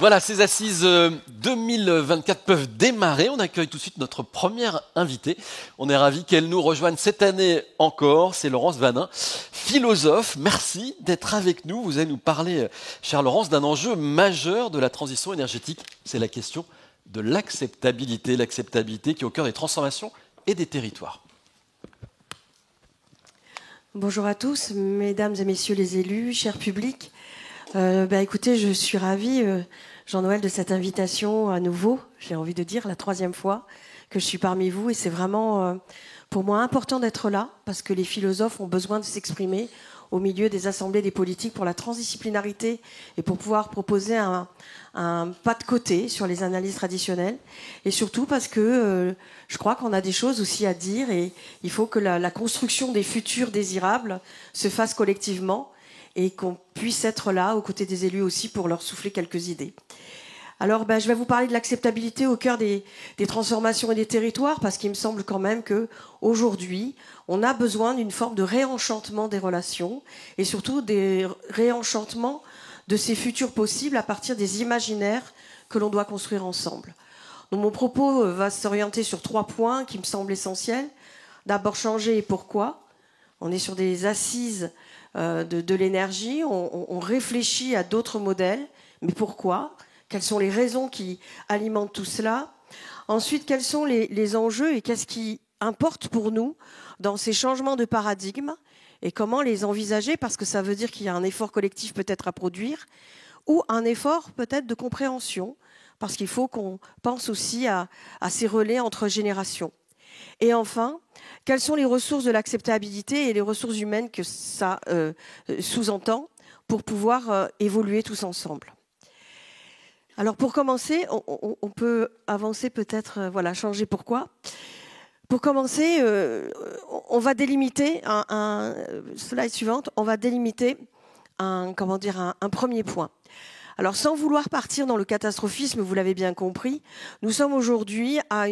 Voilà, ces assises 2024 peuvent démarrer. On accueille tout de suite notre première invitée. On est ravis qu'elle nous rejoigne cette année encore. C'est Laurence Vanin, philosophe. Merci d'être avec nous. Vous allez nous parler, chère Laurence, d'un enjeu majeur de la transition énergétique. C'est la question de l'acceptabilité. L'acceptabilité qui est au cœur des transformations et des territoires. Bonjour à tous, mesdames et messieurs les élus, cher public. Écoutez, je suis ravie, Jean-Noël, de cette invitation à nouveau, j'ai envie de dire, la troisième fois que je suis parmi vous. Et c'est vraiment, pour moi, important d'être là, parce que les philosophes ont besoin de s'exprimer au milieu des assemblées des politiques pour la transdisciplinarité et pour pouvoir proposer un pas de côté sur les analyses traditionnelles. Et surtout parce que je crois qu'on a des choses aussi à dire et il faut que la construction des futurs désirables se fasse collectivement et qu'on puisse être là aux côtés des élus aussi pour leur souffler quelques idées. Alors, je vais vous parler de l'acceptabilité au cœur des transformations et des territoires, parce qu'il me semble quand même qu'aujourd'hui, on a besoin d'une forme de réenchantement des relations et surtout des réenchantements de ces futurs possibles à partir des imaginaires que l'on doit construire ensemble. Donc, mon propos va s'orienter sur 3 points qui me semblent essentiels. D'abord, changer et pourquoi. On est sur des assises de l'énergie, on réfléchit à d'autres modèles, mais pourquoi ? Quelles sont les raisons qui alimentent tout cela? Ensuite, quels sont les enjeux et qu'est-ce qui importe pour nous dans ces changements de paradigme et comment les envisager? Parce que ça veut dire qu'il y a un effort collectif peut-être à produire ou un effort peut-être de compréhension, parce qu'il faut qu'on pense aussi à ces relais entre générations. Et enfin, quelles sont les ressources de l'acceptabilité et les ressources humaines que ça sous-entend pour pouvoir évoluer tous ensemble? Alors pour commencer, on peut avancer peut-être, changer pourquoi. Pour commencer, on va délimiter, slide suivante, on va délimiter un premier point. Alors sans vouloir partir dans le catastrophisme, vous l'avez bien compris, nous sommes aujourd'hui à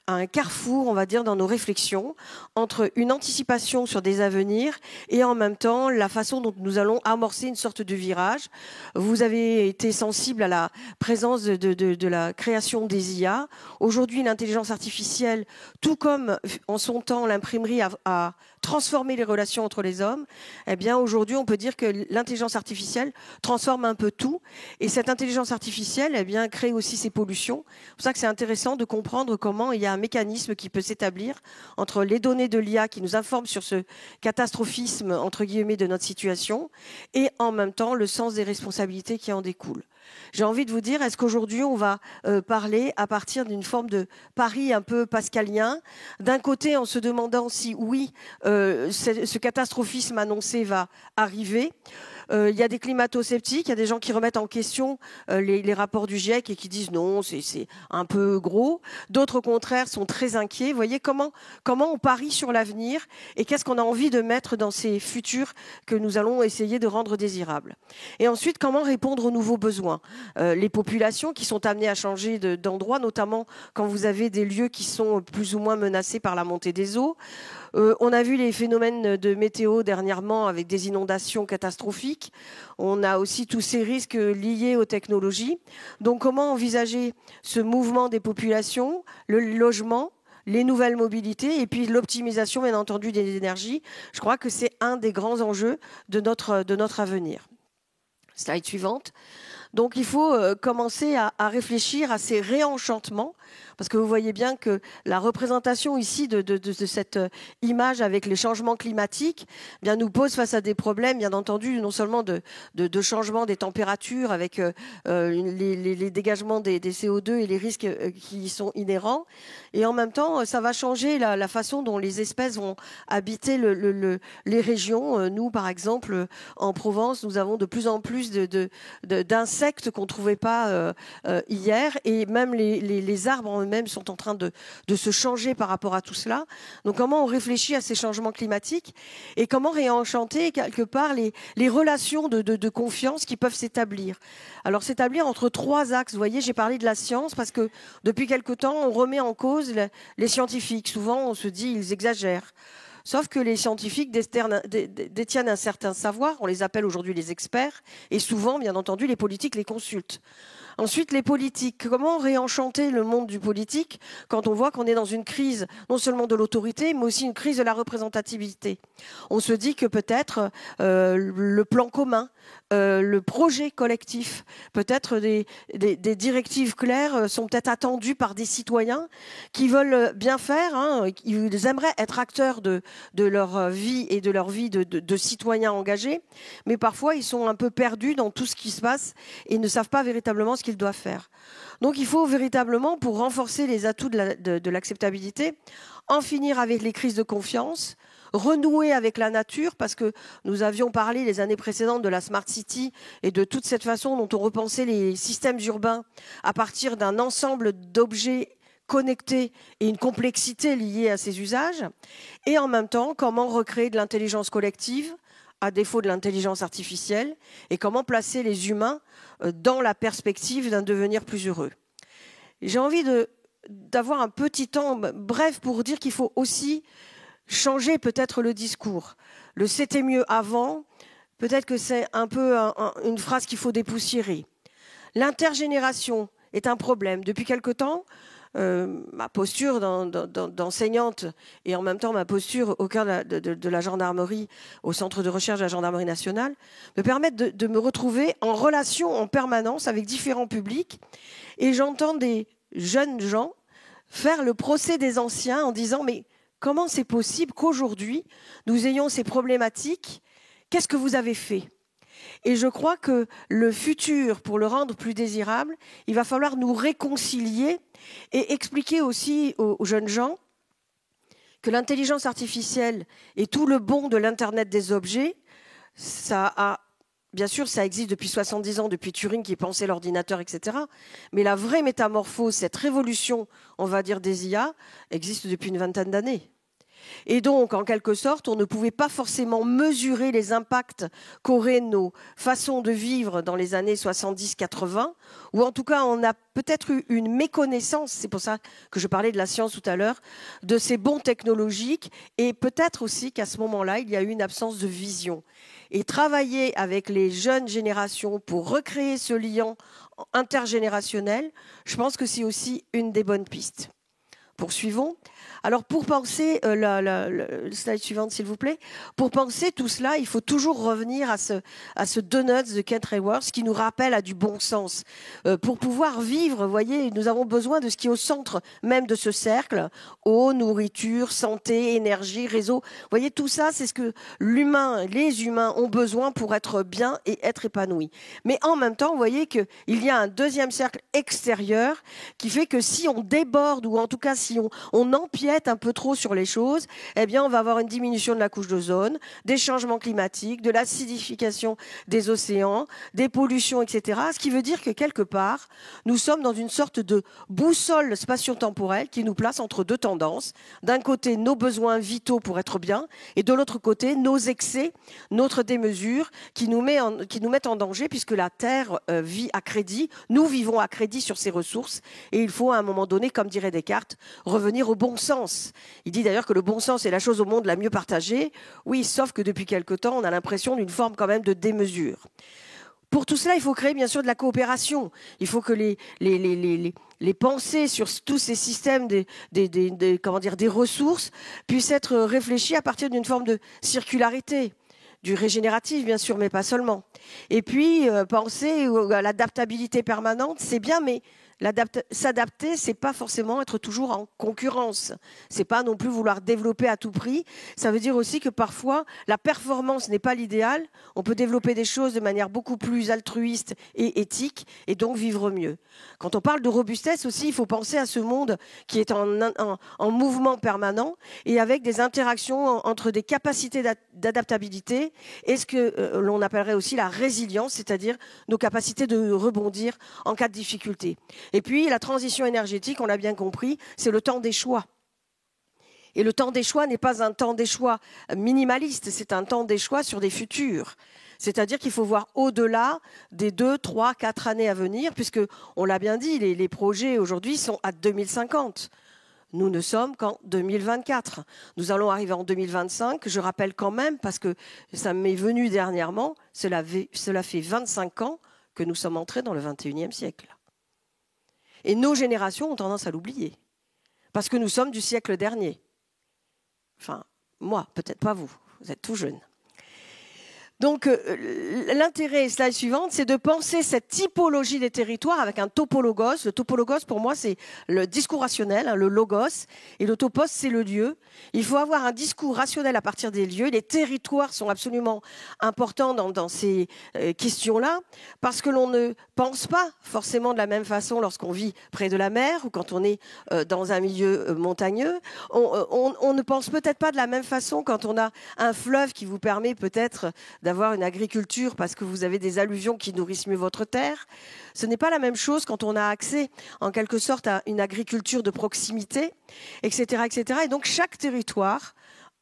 un carrefour, on va dire, dans nos réflexions, entre une anticipation sur des avenirs et en même temps la façon dont nous allons amorcer une sorte de virage. Vous avez été sensible à la présence de la création des IA. Aujourd'hui, l'intelligence artificielle, tout comme en son temps l'imprimerie a transformé les relations entre les hommes, eh bien aujourd'hui on peut dire que l'intelligence artificielle transforme un peu tout. Et cette intelligence artificielle, eh bien, crée aussi ces pollutions. C'est pour ça que c'est intéressant de comprendre comment il y a un mécanisme qui peut s'établir entre les données de l'IA qui nous informent sur ce catastrophisme, entre guillemets, de notre situation, et en même temps le sens des responsabilités qui en découlent. J'ai envie de vous dire, est-ce qu'aujourd'hui on va parler à partir d'une forme de pari un peu pascalien, d'un côté en se demandant si oui, ce catastrophisme annoncé va arriver. Il y a des climato-sceptiques, il y a des gens qui remettent en question les rapports du GIEC et qui disent non, c'est un peu gros. D'autres, au contraire, sont très inquiets. Vous voyez comment on parie sur l'avenir et qu'est-ce qu'on a envie de mettre dans ces futurs que nous allons essayer de rendre désirables. Et ensuite, comment répondre aux nouveaux besoins. Les populations qui sont amenées à changer d'endroit, notamment quand vous avez des lieux qui sont plus ou moins menacés par la montée des eaux. On a vu les phénomènes de météo dernièrement avec des inondations catastrophiques. On a aussi tous ces risques liés aux technologies. Donc comment envisager ce mouvement des populations, le logement, les nouvelles mobilités et puis l'optimisation, bien entendu, des énergies. Je crois que c'est un des grands enjeux de notre avenir. Slide suivante. Donc il faut commencer à réfléchir à ces réenchantements, parce que vous voyez bien que la représentation ici de cette image avec les changements climatiques bien, nous pose face à des problèmes, bien entendu, non seulement de changement des températures avec les dégagements des CO2 et les risques qui y sont inhérents. Et en même temps, ça va changer la façon dont les espèces vont habiter les régions. Nous, par exemple, en Provence, nous avons de plus en plus d'insectes qu'on ne trouvait pas hier, et même les arbres en eux-mêmes sont en train de se changer par rapport à tout cela. Donc comment on réfléchit à ces changements climatiques et comment réenchanter quelque part les relations de confiance qui peuvent s'établir. Alors s'établir entre 3 axes. Vous voyez, j'ai parlé de la science parce que depuis quelque temps, on remet en cause les scientifiques. Souvent, on se dit ils exagèrent. Sauf que les scientifiques détiennent un certain savoir, on les appelle aujourd'hui les experts, et souvent, bien entendu, les politiques les consultent. Ensuite, les politiques. Comment réenchanter le monde du politique quand on voit qu'on est dans une crise non seulement de l'autorité, mais aussi une crise de la représentativité? On se dit que peut-être le plan commun, le projet collectif, peut-être des directives claires sont peut-être attendues par des citoyens qui veulent bien faire, hein, ils aimeraient être acteurs de leur vie et de leur vie de citoyens engagés, mais parfois ils sont un peu perdus dans tout ce qui se passe et ne savent pas véritablement ce qu'ils doivent faire. Donc il faut véritablement, pour renforcer les atouts de l'acceptabilité, en finir avec les crises de confiance, renouer avec la nature, parce que nous avions parlé les années précédentes de la Smart City et de toute cette façon dont on repensait les systèmes urbains à partir d'un ensemble d'objets connectés et une complexité liée à ces usages, et en même temps, comment recréer de l'intelligence collective à défaut de l'intelligence artificielle, et comment placer les humains dans la perspective d'un devenir plus heureux. J'ai envie d'avoir un petit temps bref pour dire qu'il faut aussi changer peut-être le discours. Le « c'était mieux avant », peut-être que c'est un peu une phrase qu'il faut dépoussiérer. L'intergénération est un problème. Depuis quelque temps, ma posture d'enseignante et en même temps ma posture au cœur de la gendarmerie, au centre de recherche de la gendarmerie nationale, me permettent de me retrouver en relation en permanence avec différents publics, et j'entends des jeunes gens faire le procès des anciens en disant « mais comment c'est possible qu'aujourd'hui nous ayons ces problématiques? Qu'est-ce que vous avez fait ?» Et je crois que le futur, pour le rendre plus désirable, il va falloir nous réconcilier et expliquer aussi aux jeunes gens que l'intelligence artificielle et tout le bon de l'Internet des objets, bien sûr, ça existe depuis 70 ans, depuis Turing qui pensait l'ordinateur, etc. Mais la vraie métamorphose, cette révolution, on va dire, des IA, existe depuis une vingtaine d'années. Et donc, en quelque sorte, on ne pouvait pas forcément mesurer les impacts qu'auraient nos façons de vivre dans les années 70-80, ou en tout cas, on a peut-être eu une méconnaissance, c'est pour ça que je parlais de la science tout à l'heure, de ces bons technologiques, et peut-être aussi qu'à ce moment-là, il y a eu une absence de vision. Et travailler avec les jeunes générations pour recréer ce lien intergénérationnel, je pense que c'est aussi une des bonnes pistes. Poursuivons. Alors, pour penser, le slide suivante, s'il vous plaît, pour penser tout cela, il faut toujours revenir à ce Donuts de Kent Raworth qui nous rappelle à du bon sens. Pour pouvoir vivre, vous voyez, nous avons besoin de ce qui est au centre même de ce cercle, eau, nourriture, santé, énergie, réseau. Vous voyez, tout ça, c'est ce que les humains ont besoin pour être bien et être épanouis. Mais en même temps, vous voyez qu'il y a un deuxième cercle extérieur qui fait que si on déborde, ou en tout cas si on empiète un peu trop sur les choses, eh bien, on va avoir une diminution de la couche d'ozone, des changements climatiques, de l'acidification des océans, des pollutions, etc. Ce qui veut dire que quelque part, nous sommes dans une sorte de boussole spatio-temporelle qui nous place entre deux tendances. D'un côté, nos besoins vitaux pour être bien, et de l'autre côté, nos excès, notre démesure, qui nous mettent en danger, puisque la Terre vit à crédit, nous vivons à crédit sur ses ressources, et il faut à un moment donné, comme dirait Descartes, revenir au bon sens. Il dit d'ailleurs que le bon sens est la chose au monde la mieux partagée. Oui, sauf que depuis quelque temps, on a l'impression d'une forme quand même de démesure. Pour tout cela, il faut créer bien sûr de la coopération. Il faut que les pensées sur tous ces systèmes des ressources puissent être réfléchies à partir d'une forme de circularité. Du régénératif, bien sûr, mais pas seulement. Et puis, penser à l'adaptabilité permanente, c'est bien, mais s'adapter, c'est pas forcément être toujours en concurrence. C'est pas non plus vouloir développer à tout prix. Ça veut dire aussi que parfois, la performance n'est pas l'idéal. On peut développer des choses de manière beaucoup plus altruiste et éthique, et donc vivre mieux. Quand on parle de robustesse aussi, il faut penser à ce monde qui est en mouvement permanent et avec des interactions entre des capacités d'adaptabilité et ce que l'on appellerait aussi la résilience, c'est-à-dire nos capacités de rebondir en cas de difficulté. Et puis, la transition énergétique, on l'a bien compris, c'est le temps des choix. Et le temps des choix n'est pas un temps des choix minimaliste, c'est un temps des choix sur des futurs. C'est-à-dire qu'il faut voir au-delà des 2, 3, 4 années à venir, puisque, on l'a bien dit, les projets aujourd'hui sont à 2050. Nous ne sommes qu'en 2024. Nous allons arriver en 2025. Je rappelle quand même, parce que ça m'est venu dernièrement, cela fait 25 ans que nous sommes entrés dans le 21e siècle. Et nos générations ont tendance à l'oublier. Parce que nous sommes du siècle dernier. Enfin, moi, peut-être pas vous. Vous êtes tout jeune. Donc, l'intérêt, slide suivante, c'est de penser cette typologie des territoires avec un topologos. Le topologos, pour moi, c'est le discours rationnel, hein, le logos. Et le topos, c'est le lieu. Il faut avoir un discours rationnel à partir des lieux. Les territoires sont absolument importants dans ces questions-là, parce que l'on ne pense pas forcément de la même façon lorsqu'on vit près de la mer ou quand on est dans un milieu montagneux. On ne pense peut-être pas de la même façon quand on a un fleuve qui vous permet peut-être d'avoir une agriculture parce que vous avez des alluvions qui nourrissent mieux votre terre. Ce n'est pas la même chose quand on a accès, en quelque sorte, à une agriculture de proximité, etc., etc. Et donc, chaque territoire,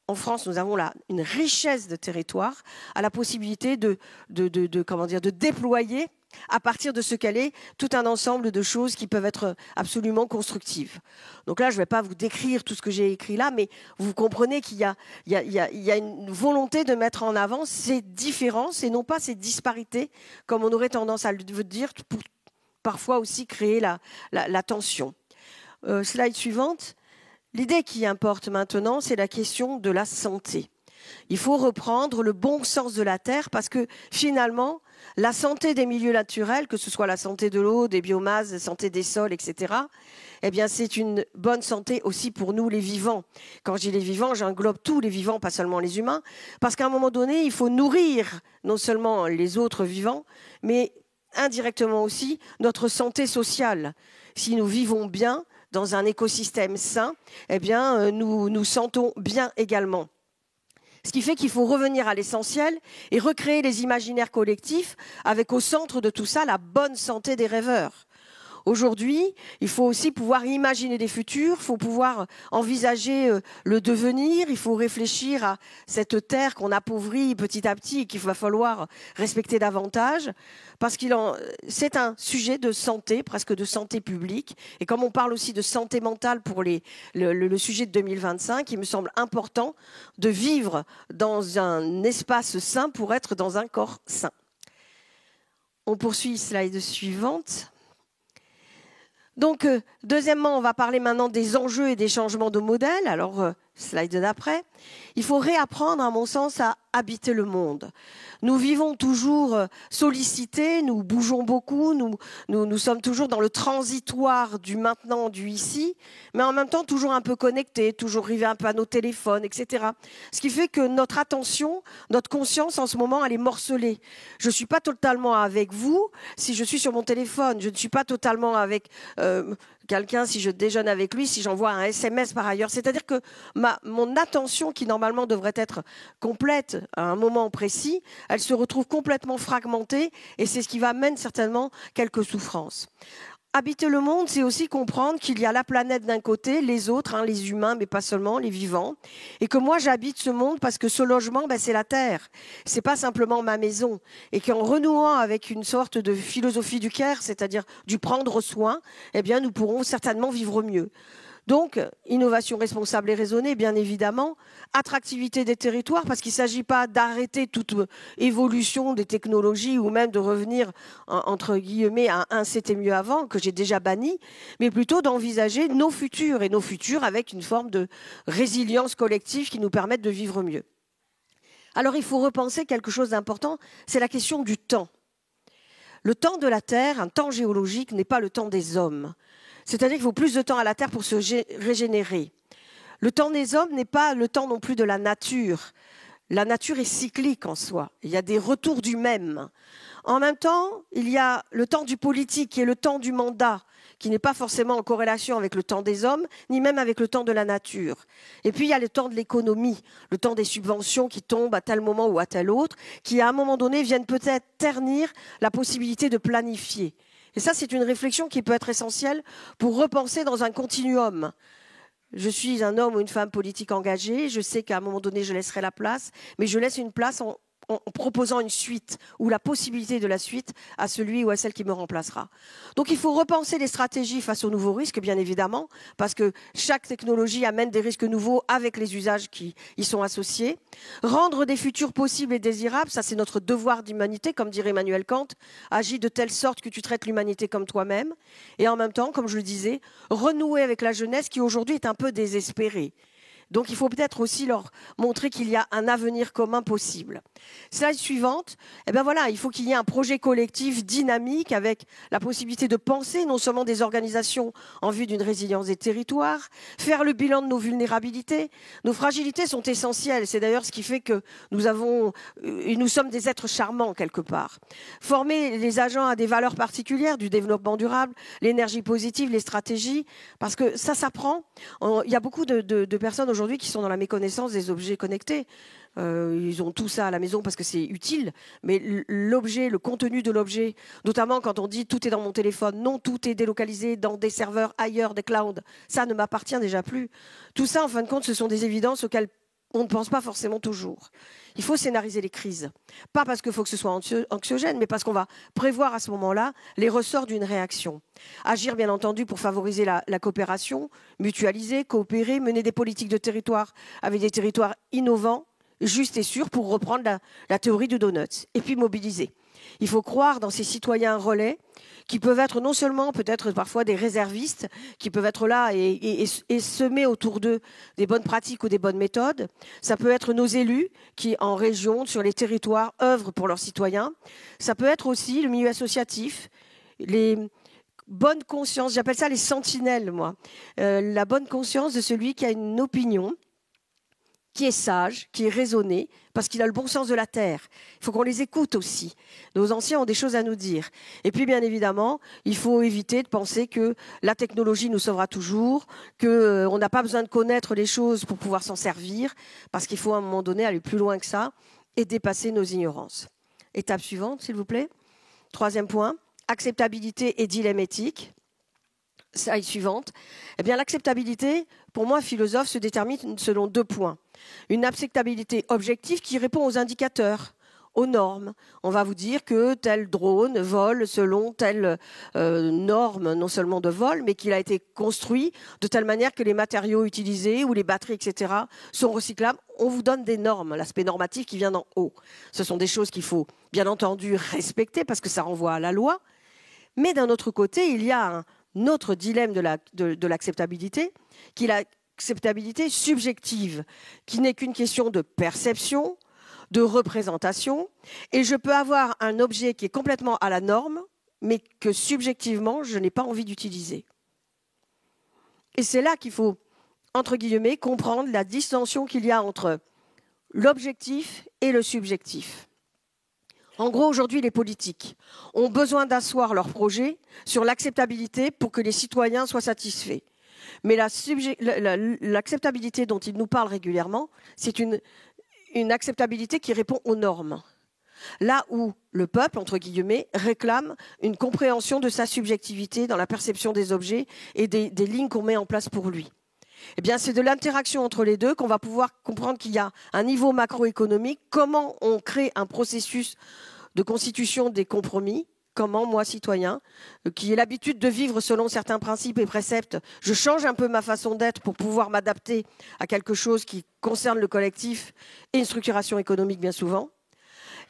en France, nous avons là une richesse de territoire, a la possibilité de déployer à partir de ce qu'elle est, tout un ensemble de choses qui peuvent être absolument constructives. Donc là, je ne vais pas vous décrire tout ce que j'ai écrit là, mais vous comprenez qu'il y a une volonté de mettre en avant ces différences et non pas ces disparités, comme on aurait tendance à le dire, pour parfois aussi créer la tension. Slide suivante. L'idée qui importe maintenant, c'est la question de la santé. Il faut reprendre le bon sens de la terre parce que finalement, la santé des milieux naturels, que ce soit la santé de l'eau, des biomasses, la santé des sols, etc., eh bien, c'est une bonne santé aussi pour nous, les vivants. Quand je dis les vivants, j'englobe tous les vivants, pas seulement les humains, parce qu'à un moment donné, il faut nourrir non seulement les autres vivants, mais indirectement aussi notre santé sociale. Si nous vivons bien dans un écosystème sain, eh bien, nous nous sentons bien également. Ce qui fait qu'il faut revenir à l'essentiel et recréer les imaginaires collectifs avec au centre de tout ça la bonne santé des rêveurs. Aujourd'hui, il faut aussi pouvoir imaginer des futurs, il faut pouvoir envisager le devenir, il faut réfléchir à cette terre qu'on appauvrit petit à petit et qu'il va falloir respecter davantage, parce que c'est un sujet de santé, presque de santé publique. Et comme on parle aussi de santé mentale pour le sujet de 2025, il me semble important de vivre dans un espace sain pour être dans un corps sain. On poursuit, slide suivante. Donc, deuxièmement, on va parler maintenant des enjeux et des changements de modèle. Alors, slide d'après. Il faut réapprendre, à mon sens, à habiter le monde. Nous vivons toujours sollicités, nous bougeons beaucoup, nous sommes toujours dans le transitoire du maintenant, du ici, mais en même temps toujours un peu connectés, toujours rivés un peu à nos téléphones, etc. Ce qui fait que notre attention, notre conscience en ce moment, elle est morcelée. Je ne suis pas totalement avec vous si je suis sur mon téléphone, je ne suis pas totalement avec quelqu'un si je déjeune avec lui, si j'envoie un SMS par ailleurs. C'est-à-dire que mon attention, qui normalement devrait être complète à un moment précis, elle se retrouve complètement fragmentée et c'est ce qui va amener certainement quelques souffrances. Habiter le monde, c'est aussi comprendre qu'il y a la planète d'un côté, les autres, les humains, mais pas seulement, les vivants. Et que moi, j'habite ce monde parce que ce logement, c'est la terre. C'est pas simplement ma maison. Et qu'en renouant avec une sorte de philosophie du care, c'est-à-dire du prendre soin, eh bien, nous pourrons certainement vivre mieux. Donc, innovation responsable et raisonnée, bien évidemment. Attractivité des territoires, parce qu'il ne s'agit pas d'arrêter toute évolution des technologies ou même de revenir, entre guillemets, à un c'était mieux avant, que j'ai déjà banni, mais plutôt d'envisager nos futurs, et nos futurs avec une forme de résilience collective qui nous permette de vivre mieux. Alors, il faut repenser quelque chose d'important, c'est la question du temps. Le temps de la Terre, un temps géologique, n'est pas le temps des hommes. C'est-à-dire qu'il faut plus de temps à la Terre pour se régénérer. Le temps des hommes n'est pas le temps non plus de la nature. La nature est cyclique en soi. Il y a des retours du même. En même temps, il y a le temps du politique qui est le temps du mandat, qui n'est pas forcément en corrélation avec le temps des hommes, ni même avec le temps de la nature. Et puis il y a le temps de l'économie, le temps des subventions qui tombent à tel moment ou à tel autre, qui à un moment donné viennent peut-être ternir la possibilité de planifier. Et ça, c'est une réflexion qui peut être essentielle pour repenser dans un continuum. Je suis un homme ou une femme politique engagée, je sais qu'à un moment donné, je laisserai la place, mais je laisse une place en proposant une suite ou la possibilité de la suite à celui ou à celle qui me remplacera. Donc il faut repenser les stratégies face aux nouveaux risques, bien évidemment, parce que chaque technologie amène des risques nouveaux avec les usages qui y sont associés. Rendre des futurs possibles et désirables, ça c'est notre devoir d'humanité, comme dirait Emmanuel Kant, agis de telle sorte que tu traites l'humanité comme toi-même. Et en même temps, comme je le disais, renouer avec la jeunesse qui aujourd'hui est un peu désespérée. Donc il faut peut-être aussi leur montrer qu'il y a un avenir commun possible. Slide suivante, eh bien voilà, il faut qu'il y ait un projet collectif dynamique avec la possibilité de penser non seulement des organisations en vue d'une résilience des territoires, faire le bilan de nos vulnérabilités. Nos fragilités sont essentielles, c'est d'ailleurs ce qui fait que nous sommes des êtres charmants quelque part. Former les agents à des valeurs particulières du développement durable, l'énergie positive, les stratégies, parce que ça s'apprend. Il y a beaucoup de personnes aujourd'hui qui sont dans la méconnaissance des objets connectés. Ils ont tout ça à la maison parce que c'est utile, mais l'objet, le contenu de l'objet, notamment quand on dit tout est dans mon téléphone, non, tout est délocalisé dans des serveurs ailleurs, des clouds, ça ne m'appartient déjà plus. Tout ça, en fin de compte, ce sont des évidences auxquelles on ne pense pas forcément toujours. Il faut scénariser les crises. Pas parce qu'il faut que ce soit anxiogène, mais parce qu'on va prévoir à ce moment-là les ressorts d'une réaction. Agir, bien entendu, pour favoriser la coopération, mutualiser, coopérer, mener des politiques de territoire avec des territoires innovants, justes et sûrs, pour reprendre la théorie du donut. Et puis mobiliser. Il faut croire dans ces citoyens relais qui peuvent être non seulement peut-être parfois des réservistes, qui peuvent être là et semer autour d'eux des bonnes pratiques ou des bonnes méthodes. Ça peut être nos élus qui, en région, sur les territoires, œuvrent pour leurs citoyens. Ça peut être aussi le milieu associatif, les bonnes consciences, j'appelle ça les sentinelles, moi. La bonne conscience de celui qui a une opinion, qui est sage, qui est raisonné, parce qu'il a le bon sens de la terre. Il faut qu'on les écoute aussi. Nos anciens ont des choses à nous dire. Et puis, bien évidemment, il faut éviter de penser que la technologie nous sauvera toujours, qu'on n'a pas besoin de connaître les choses pour pouvoir s'en servir, parce qu'il faut à un moment donné aller plus loin que ça et dépasser nos ignorances. Étape suivante, s'il vous plaît. Troisième point, acceptabilité et dilemme éthique. Slide suivante. Eh bien, l'acceptabilité, pour moi, philosophe, se détermine selon 2 points. Une acceptabilité objective qui répond aux indicateurs, aux normes. On va vous dire que tel drone vole selon telle norme, non seulement de vol, mais qu'il a été construit de telle manière que les matériaux utilisés ou les batteries, etc., sont recyclables. On vous donne des normes, l'aspect normatif qui vient d'en haut. Ce sont des choses qu'il faut, bien entendu, respecter parce que ça renvoie à la loi. Mais d'un autre côté, il y a notre dilemme de l'acceptabilité, qui est l'acceptabilité subjective, qui n'est qu'une question de perception, de représentation, et je peux avoir un objet qui est complètement à la norme, mais que subjectivement, je n'ai pas envie d'utiliser. Et c'est là qu'il faut, entre guillemets, comprendre la distinction qu'il y a entre l'objectif et le subjectif. En gros, aujourd'hui, les politiques ont besoin d'asseoir leur projet sur l'acceptabilité pour que les citoyens soient satisfaits. Mais l'acceptabilité dont ils nous parlent régulièrement, c'est une acceptabilité qui répond aux normes. Là où le peuple, entre guillemets, réclame une compréhension de sa subjectivité dans la perception des objets et des lignes qu'on met en place pour lui. Eh bien, c'est de l'interaction entre les deux qu'on va pouvoir comprendre qu'il y a un niveau macroéconomique, comment on crée un processus de constitution des compromis, comment moi, citoyen, qui ai l'habitude de vivre selon certains principes et préceptes, je change un peu ma façon d'être pour pouvoir m'adapter à quelque chose qui concerne le collectif et une structuration économique bien souvent.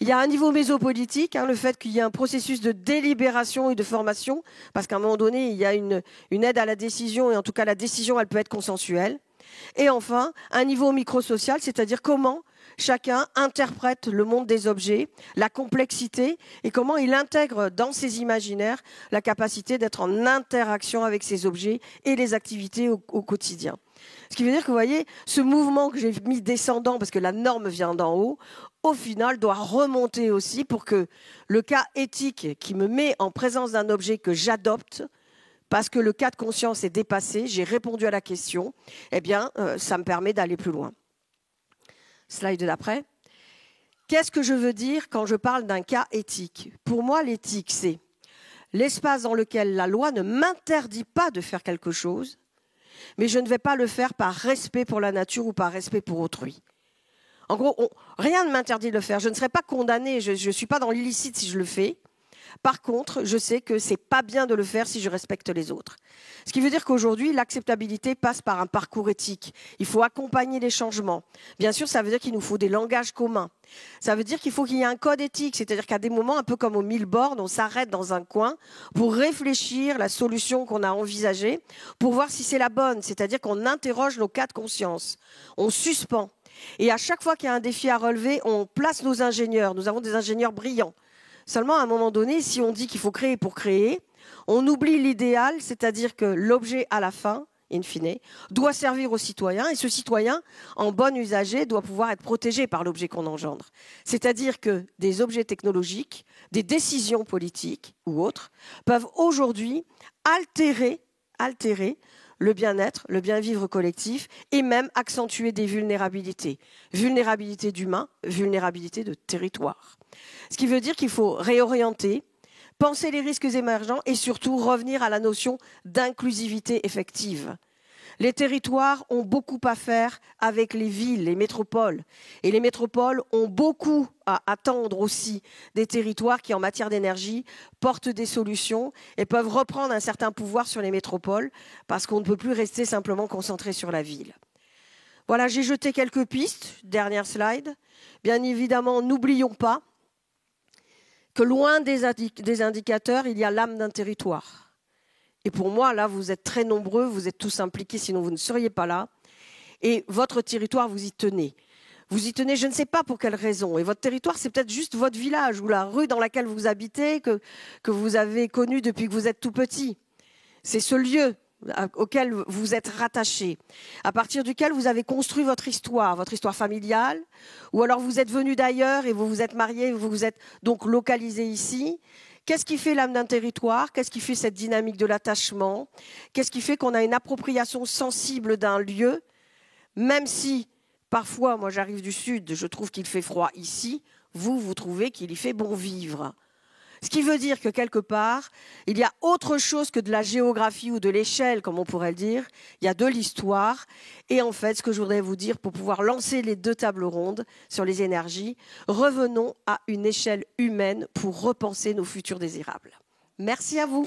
Il y a un niveau mésopolitique, le fait qu'il y ait un processus de délibération et de formation, parce qu'à un moment donné, il y a une aide à la décision, et en tout cas, la décision, elle peut être consensuelle. Et enfin, un niveau microsocial, c'est-à-dire comment chacun interprète le monde des objets, la complexité, et comment il intègre dans ses imaginaires la capacité d'être en interaction avec ces objets et les activités au quotidien. Ce qui veut dire que, vous voyez, ce mouvement que j'ai mis descendant, parce que la norme vient d'en haut, au final, doit remonter aussi pour que le cas éthique qui me met en présence d'un objet que j'adopte, parce que le cas de conscience est dépassé, j'ai répondu à la question, eh bien, ça me permet d'aller plus loin. Slide d'après. Qu'est-ce que je veux dire quand je parle d'un cas éthique? Pour moi, l'éthique, c'est l'espace dans lequel la loi ne m'interdit pas de faire quelque chose, mais je ne vais pas le faire par respect pour la nature ou par respect pour autrui. En gros, rien ne m'interdit de le faire. Je ne serai pas condamnée, je ne suis pas dans l'illicite si je le fais. Par contre, je sais que c'est pas bien de le faire si je respecte les autres. Ce qui veut dire qu'aujourd'hui, l'acceptabilité passe par un parcours éthique. Il faut accompagner les changements. Bien sûr, ça veut dire qu'il nous faut des langages communs. Ça veut dire qu'il faut qu'il y ait un code éthique. C'est-à-dire qu'à des moments, un peu comme aux 1000 bornes, on s'arrête dans un coin pour réfléchir la solution qu'on a envisagée, pour voir si c'est la bonne. C'est-à-dire qu'on interroge nos cas de conscience. On suspend. Et à chaque fois qu'il y a un défi à relever, on place nos ingénieurs. Nous avons des ingénieurs brillants. Seulement, à un moment donné, si on dit qu'il faut créer pour créer, on oublie l'idéal, c'est-à-dire que l'objet à la fin, in fine, doit servir au citoyen, et ce citoyen, en bon usager, doit pouvoir être protégé par l'objet qu'on engendre. C'est-à-dire que des objets technologiques, des décisions politiques ou autres, peuvent aujourd'hui altérer le bien-être, le bien-vivre collectif, et même accentuer des vulnérabilités. Vulnérabilité d'humains, vulnérabilité de territoire. Ce qui veut dire qu'il faut réorienter, penser les risques émergents et surtout revenir à la notion d'inclusivité effective. Les territoires ont beaucoup à faire avec les villes, les métropoles. Et les métropoles ont beaucoup à attendre aussi des territoires qui, en matière d'énergie, portent des solutions et peuvent reprendre un certain pouvoir sur les métropoles parce qu'on ne peut plus rester simplement concentré sur la ville. Voilà, j'ai jeté quelques pistes. Dernière slide. Bien évidemment, n'oublions pas que loin des indicateurs, il y a l'âme d'un territoire. Et pour moi, là, vous êtes très nombreux, vous êtes tous impliqués, sinon vous ne seriez pas là. Et votre territoire, vous y tenez. Vous y tenez, je ne sais pas pour quelle raison. Et votre territoire, c'est peut-être juste votre village ou la rue dans laquelle vous habitez, que vous avez connu depuis que vous êtes tout petit. C'est ce lieu auquel vous êtes rattaché, à partir duquel vous avez construit votre histoire familiale, ou alors vous êtes venu d'ailleurs et vous vous êtes marié, vous vous êtes donc localisé ici. Qu'est-ce qui fait l'âme d'un territoire? Qu'est-ce qui fait cette dynamique de l'attachement? Qu'est-ce qui fait qu'on a une appropriation sensible d'un lieu, même si parfois, moi j'arrive du sud, je trouve qu'il fait froid ici, vous trouvez qu'il y fait bon vivre. Ce qui veut dire que quelque part, il y a autre chose que de la géographie ou de l'échelle, comme on pourrait le dire. Il y a de l'histoire. Et en fait, ce que je voudrais vous dire, pour pouvoir lancer les 2 tables rondes sur les énergies, revenons à une échelle humaine pour repenser nos futurs désirables. Merci à vous.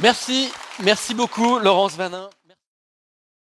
Merci beaucoup, Laurence Vanin.